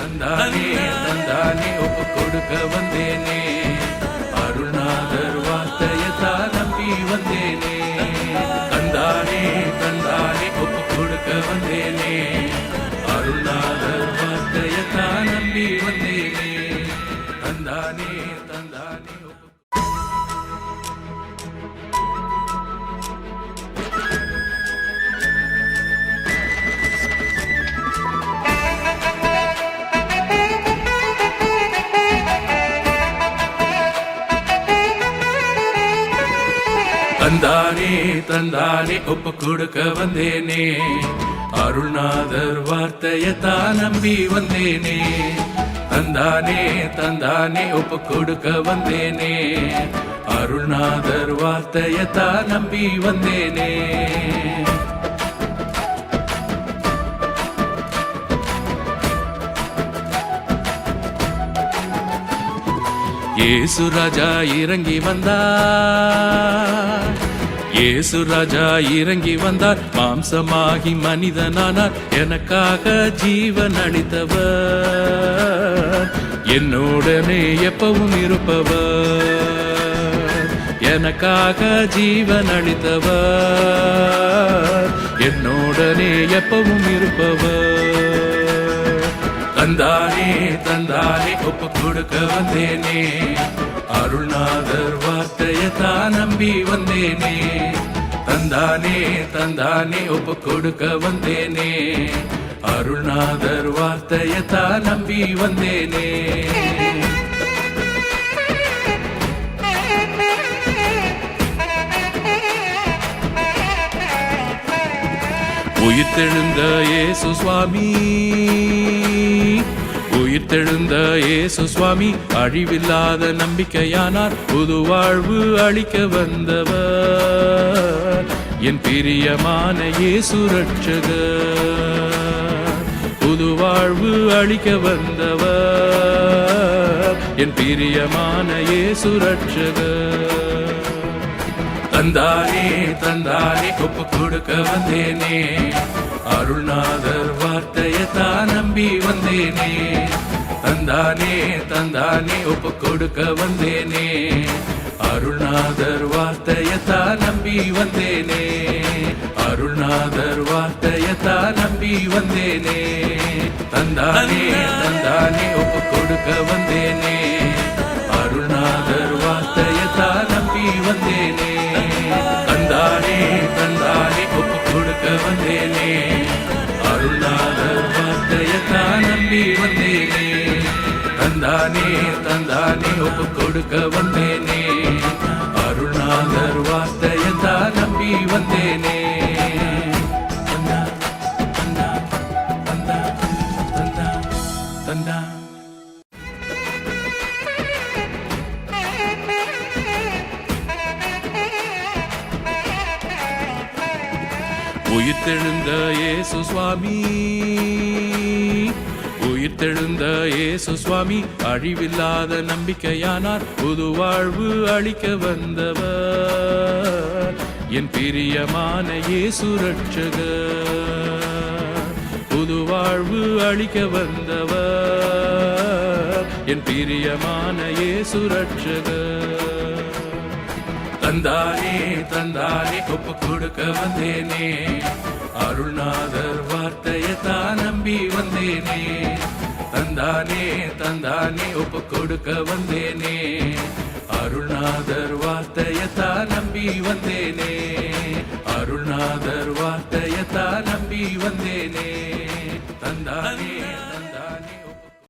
தந்தானே தந்தானே ஒப்பு கொடுக்க வந்தேனே, அருள்நாதர் வார்த்தையத்தான் நம்பி வந்தேனே. தந்தானே தந்தானே ஒப்பு கொடுக்க வந்தேனே, அருள்நாதர் வார்த்தையத்தான் நம்பி வந்தேனே. தந்தானே தந்தானே ஒப்பு. தந்தானே தந்தானே ஒப்பு கொடுக்க வந்தேனே, அருள்நாதர் வார்த்தையத்தான் நம்பி வந்தேனே. தந்தானே தந்தானே ஒப்பு கொடுக்க வந்தேனே, அருள்நாதர் வார்த்தையத்தான் நம்பி வந்தேனே. இயேசு ராஜா இறங்கி வந்தார், இயேசு ராஜா இறங்கி வந்தார், மாம்சமாகி மனிதனானார், எனக்காக ஜீவன் அளித்தவர், என்னுடனே எப்பவும் இருப்பவர், எனக்காக ஜீவன் அளித்தவர், என்னுடனே எப்பவும் இருப்பவர். தந்தானே தந்தானே ஒப்பு கொடுக்க வந்தேனே, அருள்நாதர் வார்த்தையத்தான் நம்பி வந்தேனே. தந்தானே தந்தானே ஒப்பு கொடுக்க வந்தேனே, அருள்நாதர் வார்த்தையத்தான் நம்பி வந்தேனே. உயிர்த்தெழுந்த இயேசு சுவாமி, உயிர்த்தெழுந்த இயேசு சுவாமி, அழிவில்லாத நம்பிக்கையானார், புது வாழ்வு அளிக்க வந்தவர், என் பிரியமான இயேசு ரட்சகர், புது வாழ்வு அளிக்க வந்தவர், என் பிரியமான இயேசு ரட்சகர். தந்தானே தந்தானே ஒப்பு கொடுக்க வந்தேனே, அருள்நாதர் வார்த்தையத்தான் நம்பி வந்தேனே. தந்தானே தந்தானே ஒப்பு கொடுக்க வந்தேனே, அருள்நாதர் வார்த்தையத்தான் நம்பி வந்தேனே, அருள்நாதர் வார்த்தையத்தான் நம்பி வந்தேனே. தந்தானே தந்தானே ஒப்பு கொடுக்க வந்தேனே, அருள்நாதர் வார்த்தையத்தான் நம்பி வந்தேனே. தந்தானே தந்தானே ஒப்பு கொடுக்க வந்தேனே, அருள்நாதர் வார்த்தையத்தான் நம்பி வந்தேனே. தந்தானே தந்தானே ஒப்பு கொடுக்க வந்தேனே, அருள்நாதர் வார்த்தையத்தான் நம்பி வந்தேனே. தந்தா தந்தா தந்தா தந்தா தந்தா. உயிர்த்தெழுந்த இயேசு சுவாமி, உயிர்த்தெழுந்த இயேசு சுவாமி, அழிவில்லாத நம்பிக்கையானார், புது வாழ்வு அளிக்க வந்தவர், என் பிரியமான இயேசு ரட்சகர், புது வாழ்வு அளிக்க வந்தவர், என் பிரியமான இயேசு ரட்சகர். தந்தானே தந்தானே ஒப்பு கொடுக்க வந்தேனே, அருள்நாதர் வார்த்தையத்தான் நம்பி வந்தேனே. தந்தானே தந்தானே ஒப்பு கொடுக்க வந்தேனே, அருள்நாதர் வார்த்தையத்தான் நம்பி வந்தேனே, அருள்நாதர் வார்த்தையத்தான் நம்பி வந்தேனே. தந்தானே